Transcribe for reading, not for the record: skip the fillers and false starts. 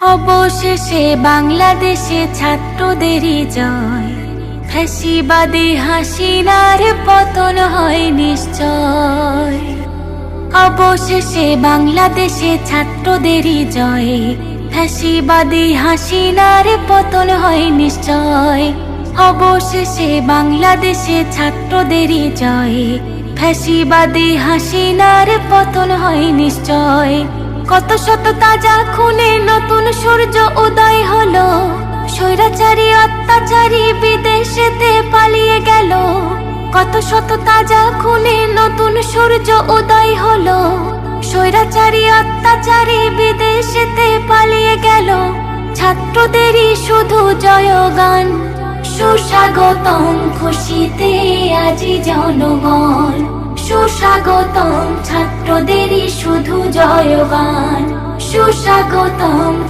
অবশেষে বাংলাদেশে ছাত্রদেরই জয়, ফ্যাসিবাদী হাসিনার পতন হয় নিশ্চয়। অবশেষে বাংলাদেশে ছাত্রদেরই জয়, ফ্যাসিবাদী হাসিনার পতন হয় নিশ্চয়। অবশেষে বাংলাদেশে ছাত্রদেরই জয়, ফ্যাসিবাদী হাসিনার পতন হয় নিশ্চয়। কত শত তাজা খুনে নতুন সূর্য উদয় হলো, স্বৈরাচারী অত্যাচারী বিদেশেতে পালিয়ে গেল। কত শত তাজা খুনে নতুন সূর্য উদয় হলো, স্বৈরাচারী অত্যাচারী বিদেশেতে পালিয়ে গেল। ছাত্রদেরই শুধু জয়গান, সুস্বাগতম খুশিতে আজি জনগণ। সুস্বাগতম ছাত্রদেরই শুধু জয়গান, সুস্বাগতম।